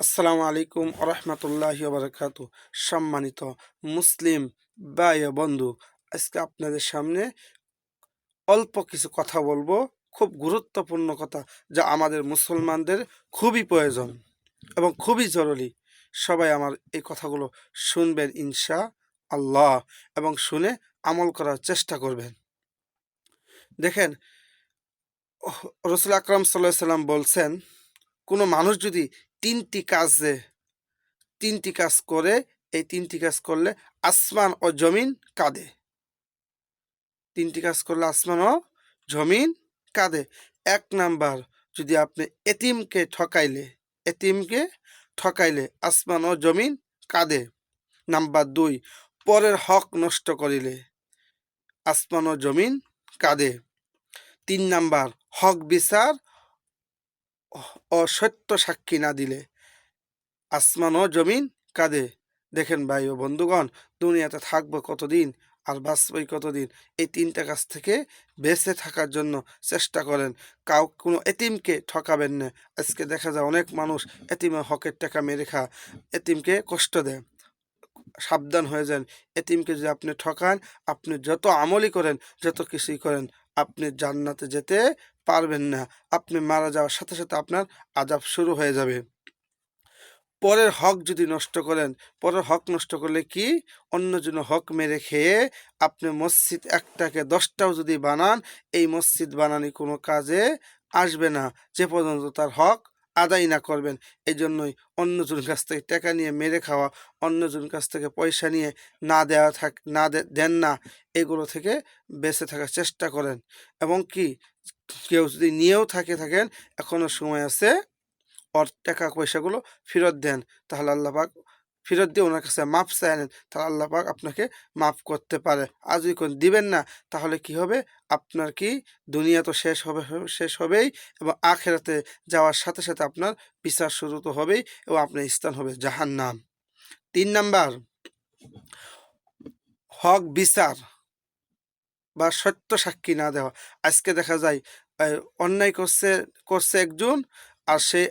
আসসালামু আলাইকুম আরহামতুল্লাহি বারাকাতু। সম্মানিত মুসলিম ভাই ও বন্ধু, আজকে আপনাদের সামনে অল্প কিছু কথা বলবো, খুব গুরুত্বপূর্ণ কথা, যা আমাদের মুসলমানদের খুবই প্রয়োজন এবং খুবই জরুরি। সবাই আমার এই কথাগুলো শুনবেন ইনশা আল্লাহ, এবং শুনে আমল করার চেষ্টা করবেন। দেখেন, রাসূল আকরাম সাল্লাল্লাহু আলাইহি সাল্লাম বলছেন, কোনো মানুষ যদি তিনটি কাজ করে, এই তিনটি কাজ করলে আসমান ও জমিন কাঁদে। তিনটি কাজ করলে আসমান ও জমিন কাঁদে। এক নাম্বার, যদি আপনি এতিমকে ঠকাইলে আসমান ও জমিন কাঁদে। নাম্বার ২, পরের হক নষ্ট করিলে আসমান ও জমিন কাঁদে। ৩ নাম্বার, হক বিচার ও সত্য সাক্ষী না দিলে আসমান ও জমিন কাঁদে। দেখেন ভাই ও বন্ধুগণ, দুনিয়াতে থাকবো কতদিন আর বাঁচবই কতদিন? এই তিনটা কাজ থেকে বেঁচে থাকার জন্য চেষ্টা করেন। কোনো এতিমকে ঠকাবেন না। আজকে দেখা যায় অনেক মানুষ এতিমের হকের টাকা মেরে এতিমকে কষ্ট দেয়। সাবধান হয়ে যান। এতিমকে যদি আপনি ঠকান, আপনি যত আমলই করেন, যত কিছুই করেন, আপনি জান্নাতে যেতে পারবেন না। আপনি মারা যাওয়ার সাথে সাথে আপনার আযাব শুরু হয়ে যাবে। পরের হক যদি নষ্ট করেন, পরের হক নষ্ট করলে কি, অন্যজনের হক মেরে খেয়ে আপনি মসজিদ একটাকে 10টাও যদি বানান, এই মসজিদ বানানি কোনো কাজে আসবে না, যে পর্যন্ত তার হক আদায় না করবেন। এই জন্যই অন্যজনের কাছ থেকে টাকা নিয়ে মেরে খাওয়া, অন্যজনের কাছ থেকে পয়সা নিয়ে না দেন না, এগুলো থেকে বেঁচে থাকার চেষ্টা করেন। এবং কি, কেউ যদি নিয়েও থাকেন, এখনো সময় আছে, ওর টাকা পয়সাগুলো ফেরত দেন। তাহলে আল্লাহ পাক ফেরত দিয়ে ওনার কাছে মাপ চায় নেন, তাহলে আল্লাহ পাক আপনাকে মাফ করতে পারে। আর যদি দিবেন না, তাহলে কি হবে? আপনার কি, দুনিয়া তো শেষ হবেই, এবং আখেরাতে যাওয়ার সাথে সাথে আপনার বিচার শুরু তো হবেই, এবং আপনার স্থান হবে জাহান্নাম। ৩ নাম্বার, হক বিচার বা সত্য সাক্ষী না দেওয়া। আজকে দেখা যায় অন্যায় করছে একজন, আর সে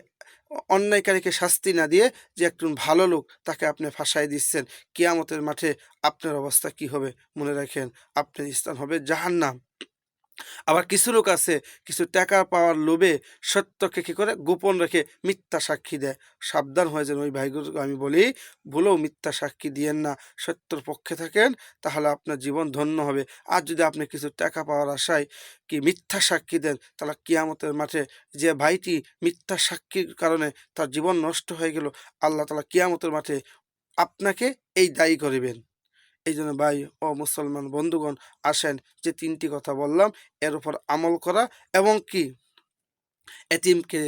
অন্যায়কারীকে শাস্তি না দিয়ে যে একজন ভালো লোক, তাকে আপনি ফাঁসাই দিচ্ছেন। কিয়ামতের মাঠে আপনার অবস্থা কি হবে? মনে রাখেন, আপনার স্থান হবে জাহান্নাম। আবার কিছু লোক আছে, কিছু টাকা পাওয়ার লোভে সত্যকে কি করে, গোপন রেখে মিথ্যা সাক্ষী দেয়। সাবধান হয়ে যান ওই ভাইগুলোকে আমি বলি, ভুলেও মিথ্যা সাক্ষী দিয়েন না। সত্যর পক্ষে থাকেন, তাহলে আপনার জীবন ধন্য হবে। আর যদি আপনি কিছু টাকা পাওয়ার আশায় কি মিথ্যা সাক্ষী দেন, তাহলে কিয়ামতের মাঠে যে ভাইটি মিথ্যা সাক্ষীর কারণে তার জীবন নষ্ট হয়ে গেল, আল্লাহ তাআলা কিয়ামতের মাঠে আপনাকে এই দায়ী করিবেন। এই জন্য ভাই ও মুসলমান বন্ধুগণ, আসেন, যে তিনটি কথা বললাম, এর উপর আমল করা, এবং কি, এতিমকে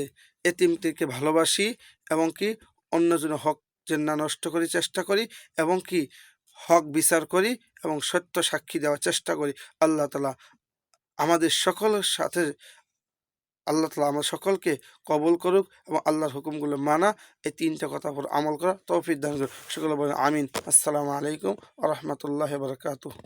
এতিমদেরকে ভালোবাসি, এবং কি অন্যজনের হক যেন না নষ্ট করি চেষ্টা করি, এবং কি হক বিচার করি, এবং সত্য সাক্ষী দেওয়ার চেষ্টা করি। আল্লাহ তাআলা আমাদের সকলের সাথে আল্লাহ তাআলা আমার সকলকে কবুল করুক, এবং আল্লাহর হুকুমগুলো মানা, এই তিনটা কথার উপর আমল করা তৌফিক দান করুক। সকলে বলেন আমিন। আসসালামু আলাইকুম ওয়া রাহমাতুল্লাহি ওয়া বারাকাতুহু।